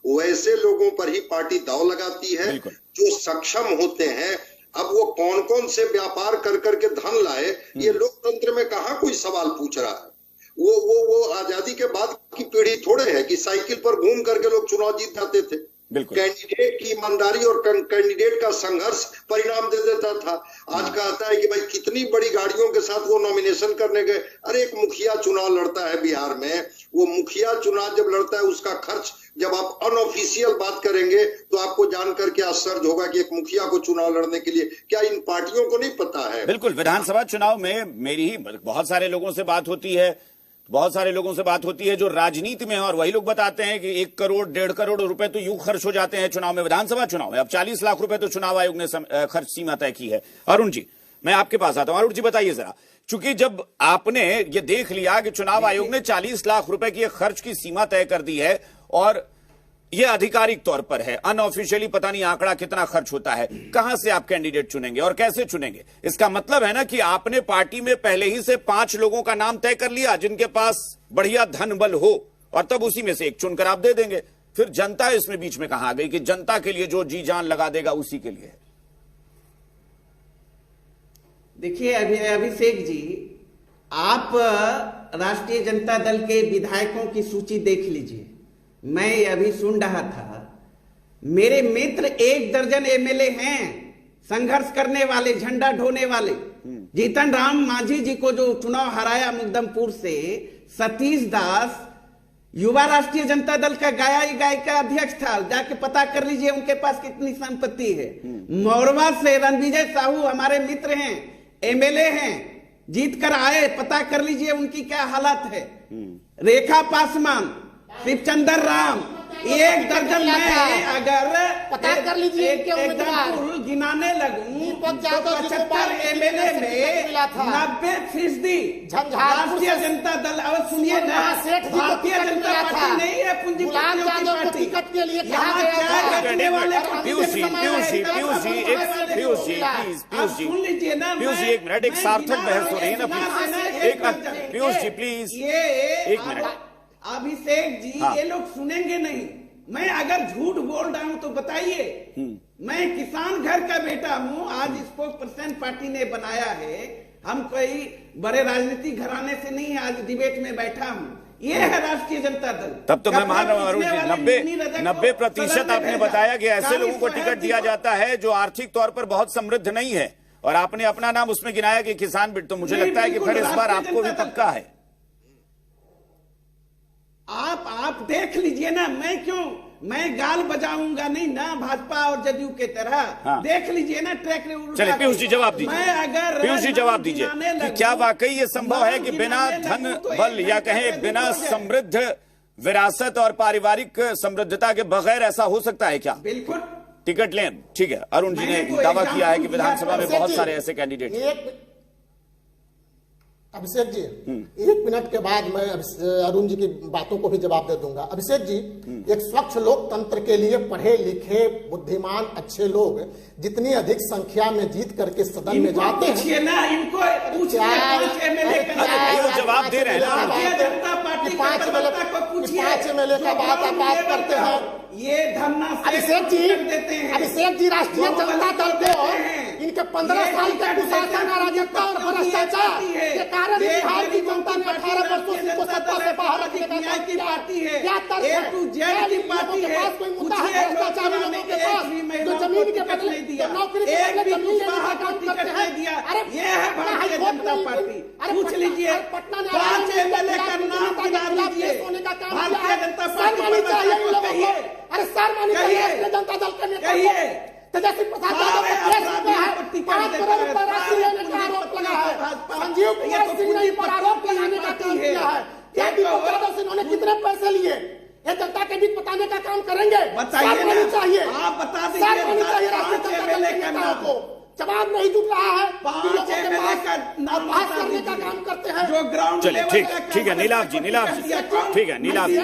वैसे लोगों पर ही पार्टी दांव लगाती है जो सक्षम होते हैं। अब वो कौन कौन से व्यापार कर करके धन लाए, ये लोकतंत्र में कहां कोई सवाल पूछ रहा है? वो आजादी के बाद की पीढ़ी थोड़े है कि साइकिल पर घूम करके लोग चुनाव जीत जाते थे। कैंडिडेट की ईमानदारी और कैंडिडेट का संघर्ष परिणाम दे देता था। आज कहता है कि भाई कितनी बड़ी गाड़ियों के साथ वो नॉमिनेशन करने गए। अरे एक मुखिया चुनाव लड़ता है बिहार में, वो मुखिया चुनाव जब लड़ता है उसका खर्च जब आप अनऑफिशियल बात करेंगे तो आपको जानकर के आश्चर्य होगा कि एक मुखिया को चुनाव लड़ने के लिए क्या इन पार्टियों को नहीं पता है? बिल्कुल, विधानसभा चुनाव में मेरी ही बहुत सारे लोगों से बात होती है जो राजनीति में है, और वही लोग बताते हैं कि 1 करोड़ 1.5 करोड़ रुपए तो यूं खर्च हो जाते हैं चुनाव में, विधानसभा चुनाव में। अब 40 लाख रुपए तो चुनाव आयोग ने खर्च सीमा तय की है। अरुण जी, मैं आपके पास आता हूं। अरुण जी बताइए जरा, चूंकि जब आपने ये देख लिया कि चुनाव आयोग ने 40 लाख रुपए की खर्च की सीमा तय कर दी है और ये आधिकारिक तौर पर है, अनऑफिशियली पता नहीं आंकड़ा कितना खर्च होता है, कहां से आप कैंडिडेट चुनेंगे और कैसे चुनेंगे? इसका मतलब है ना कि आपने पार्टी में पहले ही से 5 लोगों का नाम तय कर लिया जिनके पास बढ़िया धन बल हो, और तब उसी में से एक चुनकर आप दे देंगे। फिर जनता इसमें बीच में कहां आ गई कि जनता के लिए जो जी जान लगा देगा उसी के लिए? देखिए अभिषेक जी, आप राष्ट्रीय जनता दल के विधायकों की सूची देख लीजिए। मैं अभी सुन रहा था, मेरे मित्र 1 दर्जन एमएलए हैं संघर्ष करने वाले, झंडा ढोने वाले। जीतन राम मांझी जी को जो चुनाव हराया मुकदमपुर से, सतीश दास युवा राष्ट्रीय जनता दल का गायक का अध्यक्ष था, जाके पता कर लीजिए उनके पास कितनी संपत्ति है। मोरवा से रणविजय साहू हमारे मित्र हैं, एमएलए हैं, जीत कर आए, पता कर लीजिए उनकी क्या हालत है। रेखा पासवान, शिवचंद्र राम, एक दर्जन में अगर पता कर लीजिए इनके उम्मीदवार गिनाने लगूं तो 75 एमएलए में 90% राष्ट्रीय जनता दल। अब सुनिए ना, भारतीय जनता पार्टी नहीं है पूंजीपतियों की पार्टी। के लिए सुन लीजिए ना, पीयूष जी एक मिनट, एक सार्थक बहस हो रही है ना, पीयूष जी प्लीज एक मिनट। अभिषेक जी हाँ। ये लोग सुनेंगे नहीं। मैं अगर झूठ बोल रहा हूं तो बताइए। मैं किसान घर का बेटा हूं, आज स्पोक पर्सन पार्टी ने बनाया है। हम कोई बड़े राजनीतिक घराने से नहीं आज डिबेट में बैठा हूं। ये है राष्ट्रीय जनता दल। तब तो मैं मान रहा हूं अरुण जी, 90% आपने बताया कि ऐसे लोगों को टिकट दिया जाता है जो आर्थिक तौर पर बहुत समृद्ध नहीं है, और आपने अपना नाम उसमें गिनाया कि किसान बिट। तो मुझे लगता है कि फिर इस बार आपको भी पक्का है। आप देख लीजिए ना, मैं गाल बजाऊंगा नहीं ना भाजपा और जदयू के तरह। हाँ। देख लीजिए ना ट्रैक। चलिए पीयूष जी जवाब दीजिए। मैं अगर पीयूष जी जवाब दीजिए कि क्या वाकई ये संभव है कि बिना धन बल या कहें बिना समृद्ध विरासत और पारिवारिक समृद्धता के बगैर ऐसा हो सकता है क्या? बिल्कुल टिकट लें, ठीक है। अरुण जी ने दावा किया है कि विधानसभा में बहुत सारे ऐसे कैंडिडेट। अभिषेक जी 1 मिनट के बाद मैं अरुण जी की बातों को भी जवाब दे दूंगा। अभिषेक जी, एक स्वच्छ लोकतंत्र के लिए पढ़े लिखे बुद्धिमान अच्छे लोग जितनी अधिक संख्या में जीत करके सदन में जाते हैं ना, इनको जवाब दे रहे हैं। 5 एमएलए का बात करते हैं। ये धरना अभिषेक जी राष्ट्रीय जनता दल को इनके 15 साल के कुशासन, अराजकता और भ्रष्टाचार के कारण बिहार की जनता ने 18 वर्षों से इनको सत्ता से बाहर रखने का काम किया है। क्या तर्क है? लोगों के पास कोई मुद्दा है भ्रष्टाचारी लोगों के पास जो जमीन के बदले नौकरी के बदले जमीन लेने का काम करते हैं? अरे ये है भारतीय जनता पार्टी। पूछ लीजिए, पटना ने 5 एमएलए का नाम गिना लीजिए। भारतीय जनता पार्टी चाहिए इन लोगों को। अरे सर मानी चाहिए जनता दल के नेता को। तेजस्वी प्रसाद यादव को केस में है, 5 करोड़ रुपए राशि लेने का आरोप लगा है। संजीव कुमार सिंह ने पर आरोप लगाने का काम किया है। क्या दीपक यादव से इन्होंने कितने पैसे लिए? ये जनता के बीच बताने का काम करेंगे। बताइए चाहिए, आप बता दीजिए। राष्ट्रीय जनता दल के नेताओं को जवाब नहीं जुट रहा है। 5 एमएलए का बहस करने का काम करते हैं जो ग्राउंड। चलिए ठीक है नीलाभ जी, ठीक है नीलाभ जी,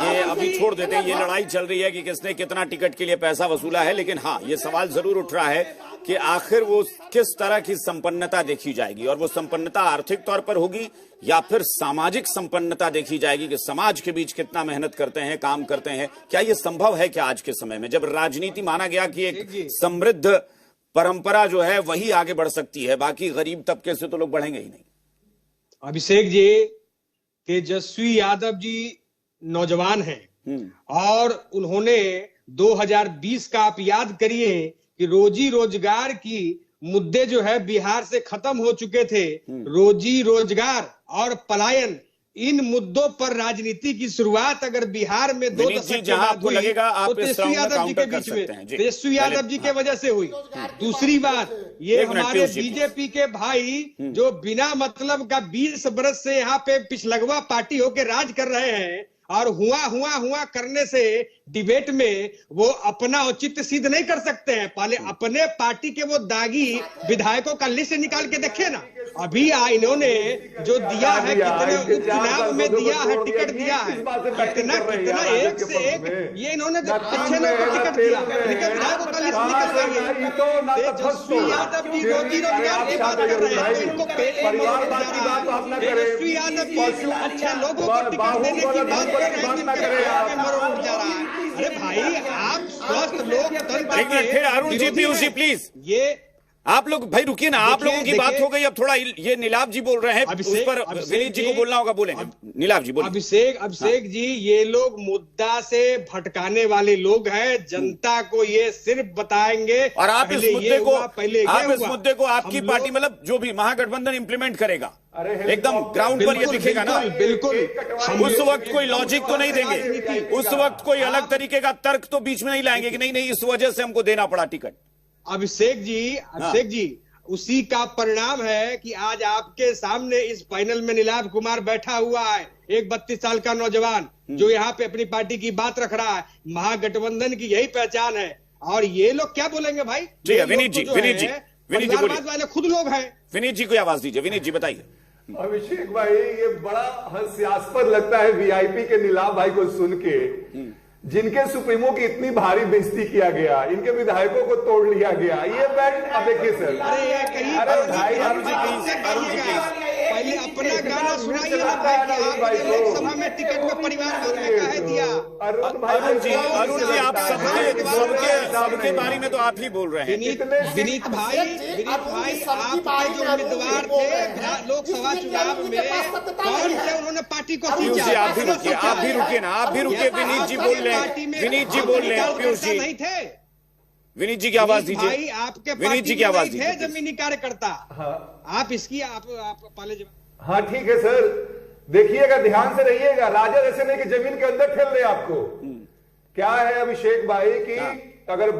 ये अभी छोड़ देते हैं। ये लड़ाई चल रही है कि किसने कितना टिकट के लिए पैसा वसूला है, लेकिन हाँ ये सवाल जरूर उठ रहा है कि आखिर वो किस तरह की संपन्नता देखी जाएगी, और वो संपन्नता आर्थिक तौर पर होगी या फिर सामाजिक संपन्नता देखी जाएगी कि समाज के बीच कितना मेहनत करते हैं, काम करते हैं। क्या ये संभव है कि आज के समय में जब राजनीति माना गया कि एक समृद्ध परंपरा जो है वही आगे बढ़ सकती है, बाकी गरीब तबके से तो लोग बढ़ेंगे ही नहीं? अभिषेक जी, तेजस्वी यादव जी नौजवान हैं और उन्होंने 2020 का आप याद करिए कि रोजी रोजगार की मुद्दे जो है बिहार से खत्म हो चुके थे। रोजी रोजगार और पलायन, इन मुद्दों पर राजनीति की शुरुआत अगर बिहार में 2 दशक के बाद हुई तो तेजस्वी यादव जी के बीच में, तेजस्वी यादव जी के वजह से हुई। दूसरी बात, ये हमारे बीजेपी के भाई जो बिना मतलब का 20 बरस से यहाँ पे पिछलगवा पार्टी होके राज कर रहे हैं, और हुआ करने से डिबेट में वो अपना औचित्य सिद्ध नहीं कर सकते हैं। पहले अपने पार्टी के वो दागी विधायकों का लिस्ट निकाल के देखे ना। अभी इन्होंने जो दिया है, कितने चुनाव में दिया है, टिकट दिया है, कितना एक से एक ये इन्होंने अच्छे लोगों को टिकट दिया, लेकिन विधायकों का लिस्ट निकल रही है। तेजस्वी यादव जी रोजी रोजगार की बात कर रहे हैं, इनको तेजस्वी यादव जी अच्छे लोगों को टिकट देने की बात कर रहे हैं। अरे भाई, आप स्वस्थ लोकतंत्र। फिर अरुण जी, पीयूष जी प्लीज, ये आप लोग भाई रुकिए ना, आप लोगों की बात हो गई। अब थोड़ा ये नीलाभ जी बोल रहे हैं, उस पर विनीत जी को बोलना होगा, बोलेंगे। नीलाभ जी बोलिए। अभिषेक जी, ये लोग मुद्दा से भटकाने वाले लोग हैं। जनता को ये सिर्फ बताएंगे, और आप इस मुद्दे को आपकी पार्टी मतलब जो भी महागठबंधन इंप्लीमेंट करेगा एकदम ग्राउंड पर ये दिखेगा ना, बिल्कुल। उस वक्त कोई लॉजिक तो नहीं देंगे, उस वक्त कोई अलग तरीके का तर्क तो बीच में नहीं लाएंगे कि नहीं इस वजह से हमको देना पड़ा टिकट। अभिषेक जी उसी का परिणाम है कि आज आपके सामने इस पैनल में नीलाभ कुमार बैठा हुआ है, एक 32 साल का नौजवान जो यहाँ पे अपनी पार्टी की बात रख रहा है। महागठबंधन की यही पहचान है। और ये लोग क्या बोलेंगे भाई? जी विनीत जी परिवारवाद वाले खुद लोग हैं। विनीत जी को आवाज दीजिए। विनीत जी बताइए। अभिषेक भाई, ये बड़ा हास्यास्पद लगता है वीआईपी के नीलाभ भाई को सुन के, जिनके सुप्रीमो की इतनी भारी बेइज्जती किया गया, इनके विधायकों को तोड़ लिया गया। ये बैठ अब देखिए सर, पहले अपना गाना सुनाइए ना भाई, लोकसभा में टिकट में परिवार कह दिया। अरुण जी आप सबके बारे में तो आप ही बोल रहे हैं। विनीत भाई आपके जो उम्मीदवार थे लोकसभा चुनाव में, कौन से उन्होंने पार्टी को सींचा? आप भी रुकिए ना, विनीत जी बोल रहे हैं, विनीत जी बोल रहे हैं, पीयूष जी नहीं थे। विनीत जी की आवाज दीजिए। भाई आपके विनीत जी की आवाज दीजिए। जमीनी कार्यकर्ता। हाँ। आप इसकी आप पहले जवाब। हाँ ठीक है सर, देखिएगा, ध्यान से रहिएगा। राजद ऐसे नहीं कि जमीन के अंदर ठेल रहे आपको। क्या है अभिषेक भाई कि अगर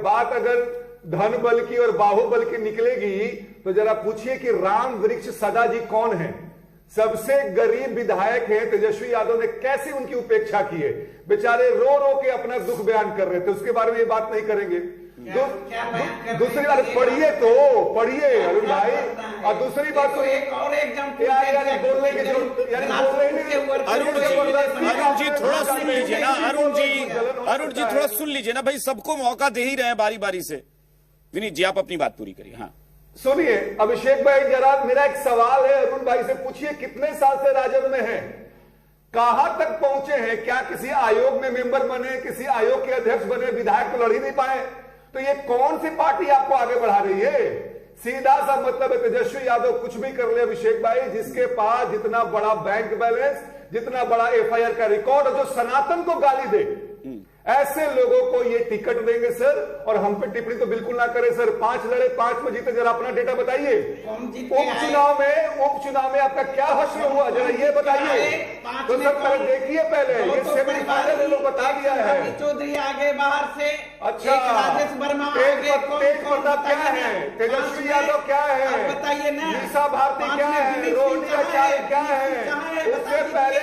धन बल की और बाहुबल की निकलेगी तो जरा पूछिए कि राम वृक्ष सदा जी कौन है? सबसे गरीब विधायक हैं तेजस्वी यादव ने कैसे उनकी उपेक्षा की है? बेचारे रो रो के अपना दुख बयान कर रहे थे, उसके बारे में ये बात नहीं करेंगे। दूसरी बात पढ़िए अरुण भाई, और दूसरी बात तो एक और एग्जाम्पल बोलने की अरुण जी थोड़ा सुन लीजिए ना। अरुण जी थोड़ा सुन लीजिए ना भाई, सबको मौका दे ही रहे हैं बारी बारी से। विनीत जी आप अपनी बात पूरी करिए। हाँ सुनिए अभिषेक भाई, जरा मेरा एक सवाल है, अरुण भाई से पूछिए, कितने साल से राजद में हैं? कहां तक पहुंचे हैं? क्या किसी आयोग में मेंबर बने, किसी आयोग के अध्यक्ष बने, विधायक तो लड़ ही नहीं पाए? तो ये कौन सी पार्टी आपको आगे बढ़ा रही है? सीधा सा मतलब है तेजस्वी यादव कुछ भी कर ले अभिषेक भाई, जिसके पास जितना बड़ा बैंक बैलेंस, जितना बड़ा एफआईआर का रिकॉर्ड, जो सनातन को गाली दे, ऐसे लोगों को ये टिकट देंगे सर। और हम पे टिप्पणी तो बिल्कुल ना करें सर। 5 लड़े 5 में जीते, जरा अपना डेटा बताइए। उपचुनाव में आपका क्या हश्र हुआ, जरा ये बताइए। तो सर पहले देखिए, पहले ये सेमीफाइनल लोग बता दिया है। चौधरी आगे बाहर से, अच्छा राजेश वर्मा तेज प्रताप क्या है, तेजस्वी यादव क्या है, बताइए ना, मीसा भारती क्या है, रोहिणी आचार्य क्या है, उससे पहले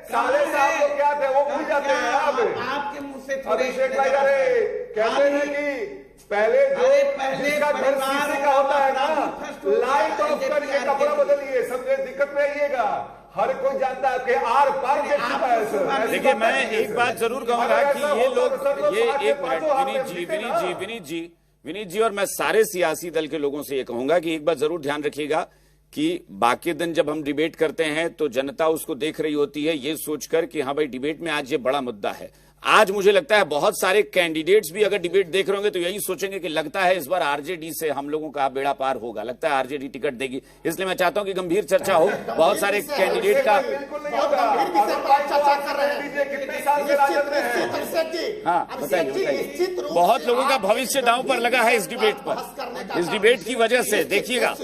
साले साहब को क्या थे वो भूल जाते हैं आप। आपके मुंह से अभिषेक भाई, अरे कहते हैं कि पहले जिसका घर शीशे का होता है ना, लाइट ऑफ करके कपड़ा बदलिए, समझे, दिक्कत में आइएगा। हर कोई जानता है कि आर पार देख चुका है सर। देखिए मैं एक बात जरूर कहूंगा कि ये लोग, ये एक मिनट विनीत जी और मैं सारे सियासी दल के लोगों से ये कहूंगा कि एक बात जरूर ध्यान रखिएगा कि बाकी दिन जब हम डिबेट करते हैं तो जनता उसको देख रही होती है ये सोचकर कि हाँ भाई डिबेट में आज ये बड़ा मुद्दा है। आज मुझे लगता है बहुत सारे कैंडिडेट्स भी अगर डिबेट देख रहे होंगे तो यही सोचेंगे कि लगता है इस बार आरजेडी से हम लोगों का बेड़ा पार होगा, लगता है आरजेडी टिकट देगी। इसलिए मैं चाहता हूं कि गंभीर चर्चा हो, बहुत सारे कैंडिडेट का। हाँ बताइए, बहुत लोगों का भविष्य दांव पर लगा है इस डिबेट पर, इस डिबेट की वजह से। देखिएगा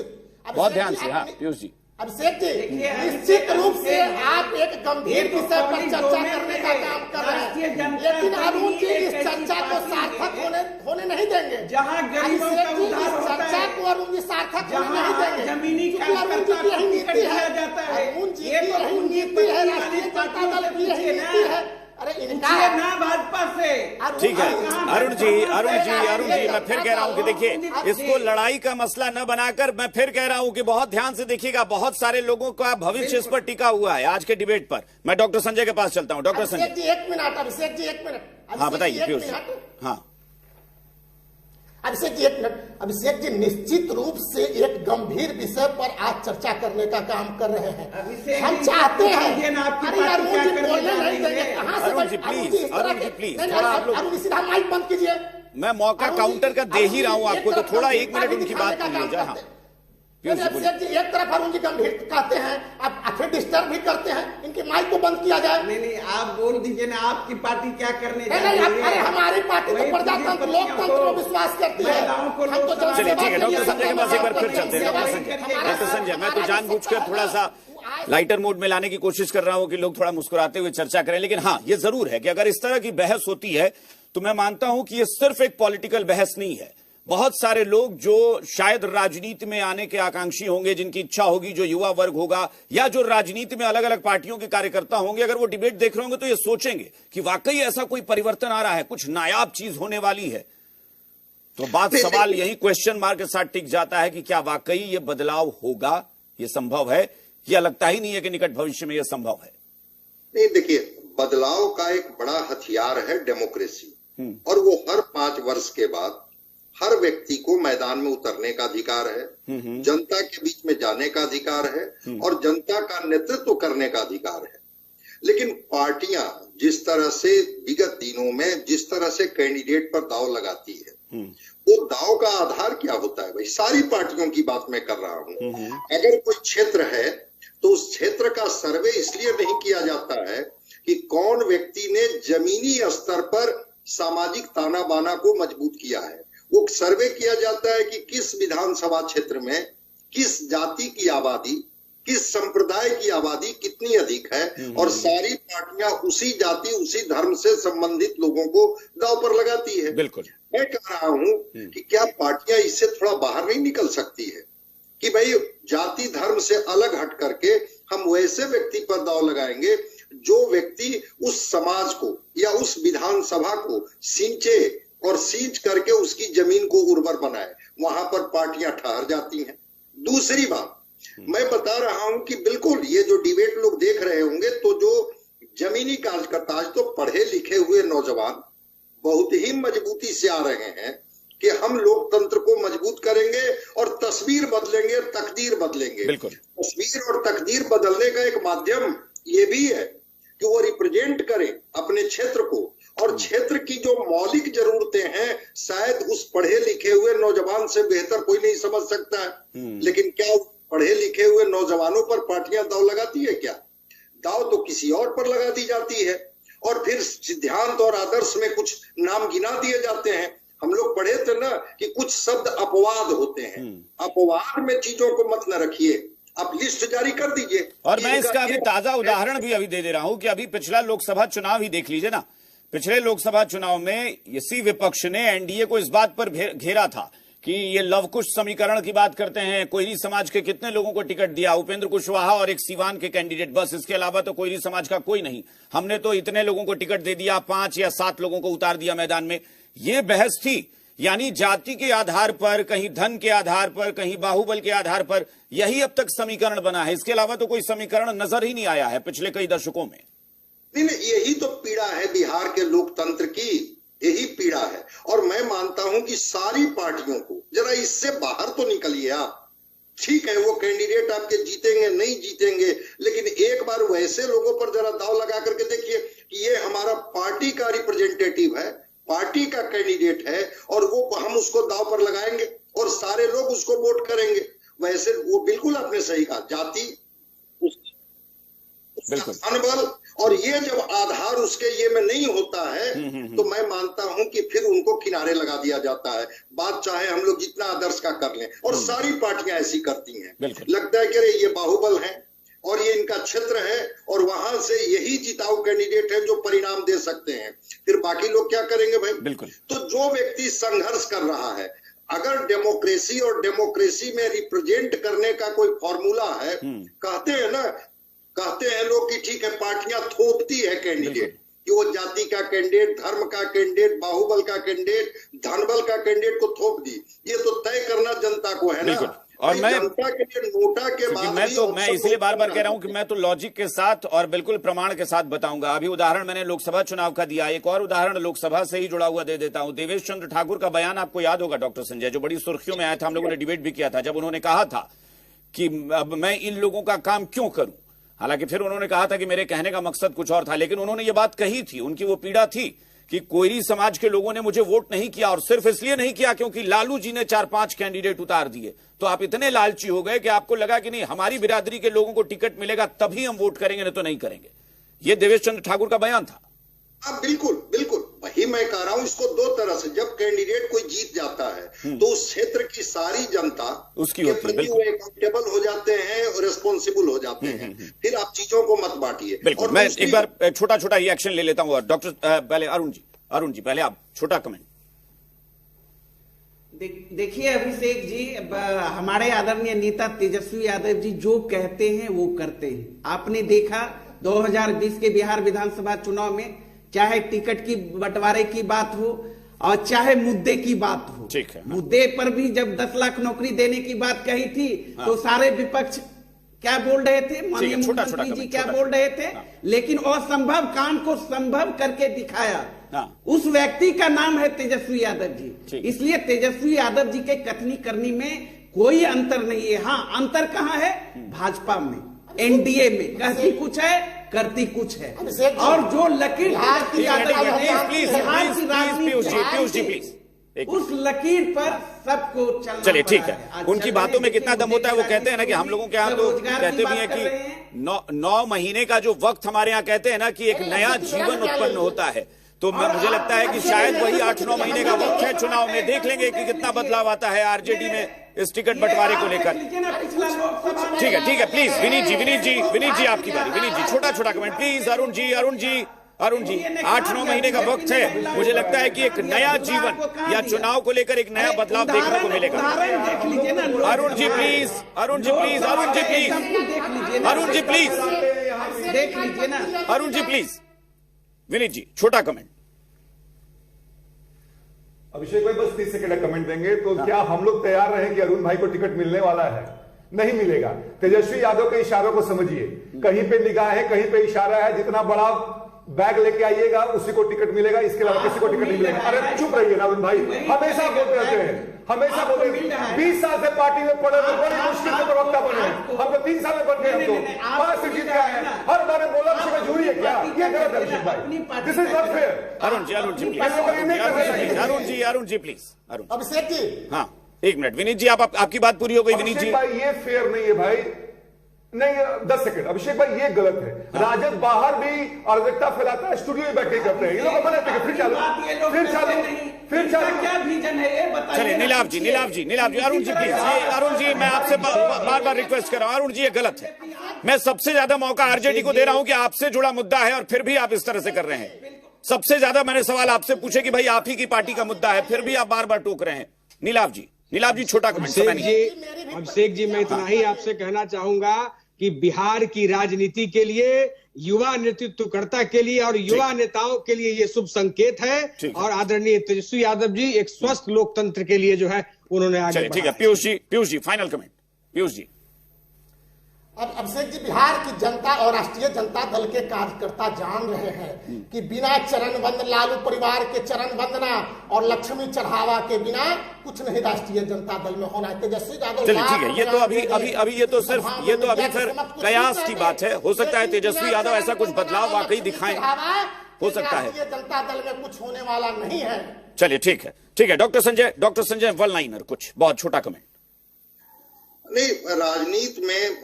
बहुत ध्यान से। हाँ पीयूष जी। अभिषेक जी, निश्चित रूप से आप एक गंभीर विषय पर चर्चा करने का काम कर रहे हैं, लेकिन अरुण जी इस चर्चा को सार्थक होने नहीं देंगे। जहां गरीबों का उद्धार होता है, चर्चा को अरुण जी सार्थक होने नहीं देंगे। जमीनी अरुण जी की यही नीति है, अरुण जी की यही नीति है, राष्ट्रीय जनता दल की यही नीति है। अरे इनका ना भाजपा से। ठीक है अरुण जी, मैं फिर कह रहा हूं कि देखिए, इसको लड़ाई का मसला न बनाकर मैं फिर कह रहा हूं कि बहुत ध्यान से देखिएगा, बहुत सारे लोगों का भविष्य इस पर टिका हुआ है आज के डिबेट पर। मैं डॉक्टर संजय के पास चलता हूं। डॉक्टर संजय जी एक मिनट, अभिषेक जी एक मिनट। हाँ बताइए पीयूष। हाँ अभिषेक जी एक मिनट। अभिषेक जी निश्चित रूप से एक गंभीर विषय पर आज चर्चा करने का काम कर रहे हैं। हम चाहते हैं, अरुण जी बोलने नहीं देंगे, कहां से? अरुण जी प्लीज थोड़ा आप लोग, अरुण सीधा माइक बंद कीजिए। मैं मौका काउंटर का दे ही रहा हूं आपको, तो थोड़ा 1 मिनट उनकी बात सुनिए। हाँ पीयूष जी बोलिए। अभिषेक जी एक तरफ अरुण जी गंभीर कहते हैं, अब फिर डिस्टर्ब भी करते हैं, इनकी माइक को बंद किया जाए। नहीं आप बोल दीजिए ना, आपकी पार्टी क्या करने जा नहीं, रही है? अरे हमारी पार्टी तो प्रजातंत्र लोकतंत्र में विश्वास करती है। हम तो चलिए ठीक है, डॉक्टर संजय के पास एक बार फिर चलते हैं। डॉक्टर संजय, मैं तो जानबूझकर थोड़ा सा लाइटर मोड में लाने की कोशिश कर रहा हूं कि लोग थोड़ा मुस्कुराते हुए चर्चा करें, लेकिन हाँ ये जरूर है कि अगर इस तरह की बहस होती है तो मैं मानता हूं कि ये सिर्फ एक पॉलिटिकल बहस नहीं है। बहुत सारे लोग जो शायद राजनीति में आने के आकांक्षी होंगे, जिनकी इच्छा होगी, जो युवा वर्ग होगा या जो राजनीति में अलग अलग पार्टियों के कार्यकर्ता होंगे, अगर वो डिबेट देख रहे होंगे तो ये सोचेंगे कि वाकई ऐसा कोई परिवर्तन आ रहा है, कुछ नायाब चीज होने वाली है। तो बात सवाल यही क्वेश्चन मार्क के साथ टिक जाता है कि क्या वाकई ये बदलाव होगा, ये संभव है, या लगता ही नहीं है कि निकट भविष्य में यह संभव है? नहीं, देखिए, बदलाव का एक बड़ा हथियार है डेमोक्रेसी, और वो हर 5 वर्ष के बाद हर व्यक्ति को मैदान में उतरने का अधिकार है, जनता के बीच में जाने का अधिकार है, और जनता का नेतृत्व करने का अधिकार है। लेकिन पार्टियां जिस तरह से विगत दिनों में जिस तरह से कैंडिडेट पर दांव लगाती है, वो दांव का आधार क्या होता है? भाई सारी पार्टियों की बात मैं कर रहा हूं। अगर कोई क्षेत्र है तो उस क्षेत्र का सर्वे इसलिए नहीं किया जाता है कि कौन व्यक्ति ने जमीनी स्तर पर सामाजिक ताना बाना को मजबूत किया है। वो सर्वे किया जाता है कि किस विधानसभा क्षेत्र में किस जाति की आबादी, किस संप्रदाय की आबादी कितनी अधिक है, और सारी पार्टियां उसी जाति उसी धर्म से संबंधित लोगों को दांव पर लगाती है। बिल्कुल, मैं कह रहा हूं कि क्या पार्टियां इससे थोड़ा बाहर नहीं निकल सकती है कि भाई जाति धर्म से अलग हट करके हम वैसे व्यक्ति पर दांव लगाएंगे जो व्यक्ति उस समाज को या उस विधानसभा को सींचे और सींच करके उसकी जमीन को उर्वर बनाए। वहां पर पार्टियां ठहर जाती हैं। दूसरी बात मैं बता रहा हूं कि बिल्कुल ये जो डिबेट लोग देख रहे होंगे, तो जो जमीनी कार्यकर्ता, आज तो पढ़े लिखे हुए नौजवान बहुत ही मजबूती से आ रहे हैं कि हम लोकतंत्र को मजबूत करेंगे और तस्वीर बदलेंगे, तकदीर बदलेंगे। तस्वीर और तकदीर बदलने का एक माध्यम ये भी है कि वो रिप्रेजेंट करें अपने क्षेत्र को, और क्षेत्र की जो मौलिक जरूरतें हैं शायद उस पढ़े लिखे हुए नौजवान से बेहतर कोई नहीं समझ सकता है। लेकिन क्या पढ़े लिखे हुए नौजवानों पर पार्टियां दांव लगाती है? क्या दांव तो किसी और पर लगा दी जाती है, और फिर सिद्धांत और आदर्श में कुछ नाम गिना दिए जाते हैं। हम लोग पढ़े थे ना कि कुछ शब्द अपवाद होते हैं। अपवाद में चीजों को मत न रखिए, आप लिस्ट जारी कर दीजिए। और मैं इसका अभी ताजा उदाहरण भी अभी दे रहा हूं कि अभी पिछला लोकसभा चुनाव ही देख लीजिए ना। पिछले लोकसभा चुनाव में इसी विपक्ष ने एनडीए को इस बात पर घेरा था कि ये लवकुश समीकरण की बात करते हैं, कोयरी समाज के कितने लोगों को टिकट दिया, उपेंद्र कुशवाहा और एक सीवान के कैंडिडेट, बस, इसके अलावा तो कोयरी समाज का कोई नहीं, हमने तो इतने लोगों को टिकट दे दिया, 5 या 7 लोगों को उतार दिया मैदान में। ये बहस थी। यानी जाति के आधार पर, कहीं धन के आधार पर, कहीं बाहुबल के आधार पर, यही अब तक समीकरण बना है। इसके अलावा तो कोई समीकरण नजर ही नहीं आया है पिछले कई दशकों में। नहीं, यही तो पीड़ा है बिहार के लोकतंत्र की, यही पीड़ा है। और मैं मानता हूं कि सारी पार्टियों को जरा इससे बाहर तो निकलिए आप। ठीक है, वो कैंडिडेट आपके जीतेंगे नहीं जीतेंगे, लेकिन एक बार वैसे लोगों पर जरा दांव लगा करके देखिए कि ये हमारा पार्टी का रिप्रेजेंटेटिव है, पार्टी का कैंडिडेट है, और वो हम उसको दांव पर लगाएंगे और सारे लोग उसको वोट करेंगे। वैसे वो बिल्कुल आपने सही कहा, जाति बल, और ये जब आधार उसके ये में नहीं होता है तो मैं मानता हूं कि फिर उनको किनारे लगा दिया जाता है। बात चाहे हम लोग जितना आदर्श का कर लें, और सारी पार्टियां ऐसी करती हैं। लगता है कि अरे ये बाहुबल है और ये इनका क्षेत्र है और वहां से यही जिताऊ कैंडिडेट है जो परिणाम दे सकते हैं, फिर बाकी लोग क्या करेंगे भाई? तो जो व्यक्ति संघर्ष कर रहा है, अगर डेमोक्रेसी और डेमोक्रेसी में रिप्रेजेंट करने का कोई फॉर्मूला है, कहते हैं लोग कि ठीक है पार्टियां थोपती है कैंडिडेट, कि वो जाति का कैंडिडेट, धर्म का कैंडिडेट, बाहुबल का कैंडिडेट, धनबल का कैंडिडेट को थोप दी। ये तो तय करना जनता को है ना। और मैं जनता के लिए नोटा के बाद मैं इसलिए बार बार कह रहा हूं कि मैं तो लॉजिक के साथ और बिल्कुल प्रमाण के साथ बताऊंगा। अभी उदाहरण मैंने लोकसभा चुनाव का दिया, एक और उदाहरण लोकसभा से ही जुड़ा हुआ दे देता हूं। देवेश चंद्र ठाकुर का बयान आपको याद होगा डॉक्टर संजय, जो बड़ी सुर्खियों में आया था, हम लोगों ने डिबेट भी किया था, जब उन्होंने कहा था कि अब मैं इन लोगों का काम क्यों करूं। हालांकि फिर उन्होंने कहा था कि मेरे कहने का मकसद कुछ और था, लेकिन उन्होंने ये बात कही थी, उनकी वो पीड़ा थी कि कोयरी समाज के लोगों ने मुझे वोट नहीं किया, और सिर्फ इसलिए नहीं किया क्योंकि लालू जी ने 4-5 कैंडिडेट उतार दिए, तो आप इतने लालची हो गए कि आपको लगा कि नहीं हमारी बिरादरी के लोगों को टिकट मिलेगा तभी हम वोट करेंगे, नहीं तो नहीं करेंगे। यह देवेश चंद्र ठाकुर का बयान था। हाँ बिल्कुल बिल्कुल, वही मैं कह रहा हूं। इसको दो तरह से, जब कैंडिडेट कोई जीत जाता है तो उस क्षेत्र की सारी जनता उसकी के होती है, प्रति वो अकाउंटेबल हो जाते हैं और रिस्पॉन्सिबल हो जाते हैं। फिर आप चीजों को मत बांटिए। बिल्कुल, मैं एक बार छोटा ही एक्शन ले लेता हूं। डॉक्टर पहले अरुण जी पहले आप छोटा कमेंट। देखिए अभिषेक जी, हमारे आदरणीय नेता तेजस्वी यादव जी जो कहते हैं वो करते हैं। आपने देखा 2020 के बिहार विधानसभा चुनाव में, चाहे टिकट की बंटवारे की बात हो और चाहे मुद्दे की बात हो, ठीक है, हाँ। मुद्दे पर भी जब 10 लाख नौकरी देने की बात कही थी, हाँ। तो सारे विपक्ष क्या बोल रहे थे, माननीय मुख्यमंत्री जी क्या बोल रहे थे, हाँ। लेकिन असंभव काम को संभव करके दिखाया। हाँ। उस व्यक्ति का नाम है तेजस्वी यादव जी। इसलिए तेजस्वी यादव जी के कथनी करनी में कोई अंतर नहीं है। हाँ, अंतर कहाँ है? भाजपा में, एनडीए में कहती कुछ है, करती कुछ है। और जो लकीर उस लकीर पर सबको चलना। चलिए ठीक है, उनकी बातों में कितना दम होता है। वो कहते हैं ना कि हम लोगों के यहाँ तो कहते भी हैं कि 9 महीने का जो वक्त हमारे यहाँ कहते हैं ना कि एक नया जीवन उत्पन्न होता है, तो मुझे लगता है कि शायद वही 8-9 महीने का वक्त है। चुनाव में देख लेंगे कि कितना बदलाव आता है आरजेडी में इस टिकट बंटवारे को लेकर। ठीक है प्लीज विनीत जी आपकी बारी। विनीत जी छोटा कमेंट प्लीज। अरुण जी 8-9 महीने का वक्त है। मुझे लगता है कि एक नया जीवन या चुनाव को लेकर एक नया बदलाव देखने को मिलेगा। अरुण जी प्लीज विनीत जी छोटा कमेंट। अभिषेक भाई बस 30 सेकंड कमेंट देंगे तो हाँ। क्या हम लोग तैयार रहे कि अरुण भाई को टिकट मिलने वाला है? नहीं मिलेगा। तेजस्वी यादव के इशारों को समझिए, कहीं पे निगाह है, कहीं पे इशारा है। जितना बड़ा बैग लेके आइएगा उसी को टिकट मिलेगा, इसके अलावा किसी को टिकट नहीं मिलेगा। अरे चुप रहिए ना अरुण भाई, हमेशा बोलते रहते हैं, हमेशा बोलते हैं। 20 साल से पार्टी में पड़े तो बड़ी मुश्किल से प्रवक्ता बने। हम तो 3 साल में बन गए, हम तो 5 से जीत गया है। हर बार बोला में जुड़ी है क्या? ये गलत है अभिषेक भाई, this is not fair. Arun ji please. Abhishek ji हाँ 1 मिनट। विनीत जी आपकी बात पूरी हो गई। विनीत जी भाई ये फेयर नहीं है भाई, नहीं 10 सेकंड। अभिषेक भाई ये गलत है। हाँ। राजद बाहर भी अराजकता फैलाता है, स्टूडियो में बैठ के करते हैं। ये लोग मना करते हैं फिर चालू क्या विजन है ये बताइए। चलिए नीलाव जी अरुण जी प्लीज। अरुण जी मैं आपसे बार रिक्वेस्ट कर रहा हूं, अरुण जी ये गलत है। मैं सबसे ज्यादा मौका आरजेडी को दे रहा हूं कि आपसे जुड़ा मुद्दा है और फिर भी आप इस तरह से कर रहे हैं। सबसे ज्यादा मैंने सवाल आपसे पूछे कि भाई आप ही की पार्टी का मुद्दा है, फिर भी आप बार टोक रहे हैं। नीलाव जी छोटा कमेंट। अभिषेक जी मैं इतना ही आपसे कहना चाहूंगा कि बिहार की राजनीति के लिए, युवा नेतृत्वकर्ता के लिए और युवा नेताओं के लिए ये शुभ संकेत है। और आदरणीय तेजस्वी यादव जी एक स्वस्थ लोकतंत्र के लिए जो है उन्होंने आगे। ठीक है पीयूष जी फाइनल कमेंट। पीयूष जी अब अभिषेक जी, बिहार की जनता और राष्ट्रीय जनता दल के कार्यकर्ता जान रहे हैं कि बिना चरण वंदना, लालू परिवार के चरण वंदना और लक्ष्मी चढ़ावा के बिना कुछ नहीं राष्ट्रीय जनता दल में होना है। तेजस्वी यादव चलिए ठीक है, ये तो अभी ये तो अभी फिर कयास की बात है। हो सकता है तेजस्वी यादव ऐसा कुछ बदलाव वाकई दिखाएं, हो सकता है। जनता दल में कुछ होने वाला नहीं है। चलिए ठीक है। डॉक्टर संजय वन लाइनर कुछ बहुत छोटा कमेंट। नहीं, राजनीति में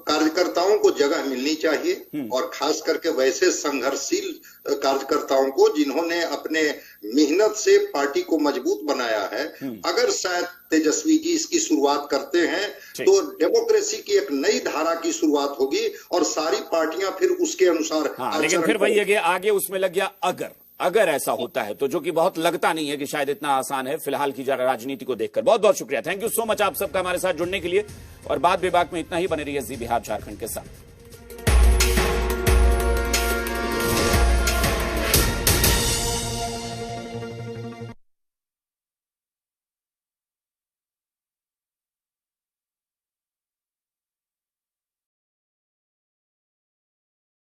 कार्यकर्ताओं को जगह मिलनी चाहिए और खास करके वैसे संघर्षशील कार्यकर्ताओं को जिन्होंने अपने मेहनत से पार्टी को मजबूत बनाया है। अगर शायद तेजस्वी जी इसकी शुरुआत करते हैं तो डेमोक्रेसी की एक नई धारा की शुरुआत होगी और सारी पार्टियां फिर उसके अनुसार। लेकिन फिर वही है कि आगे उसमें लग गया अगर ऐसा होता है तो, जो कि बहुत लगता नहीं है कि शायद इतना आसान है फिलहाल की राजनीति को देखकर। बहुत बहुत शुक्रिया, थैंक यू सो मच आप सबका हमारे साथ जुड़ने के लिए। और बात बेबाक में इतना ही। बने रहिए जी बिहार झारखंड के साथ।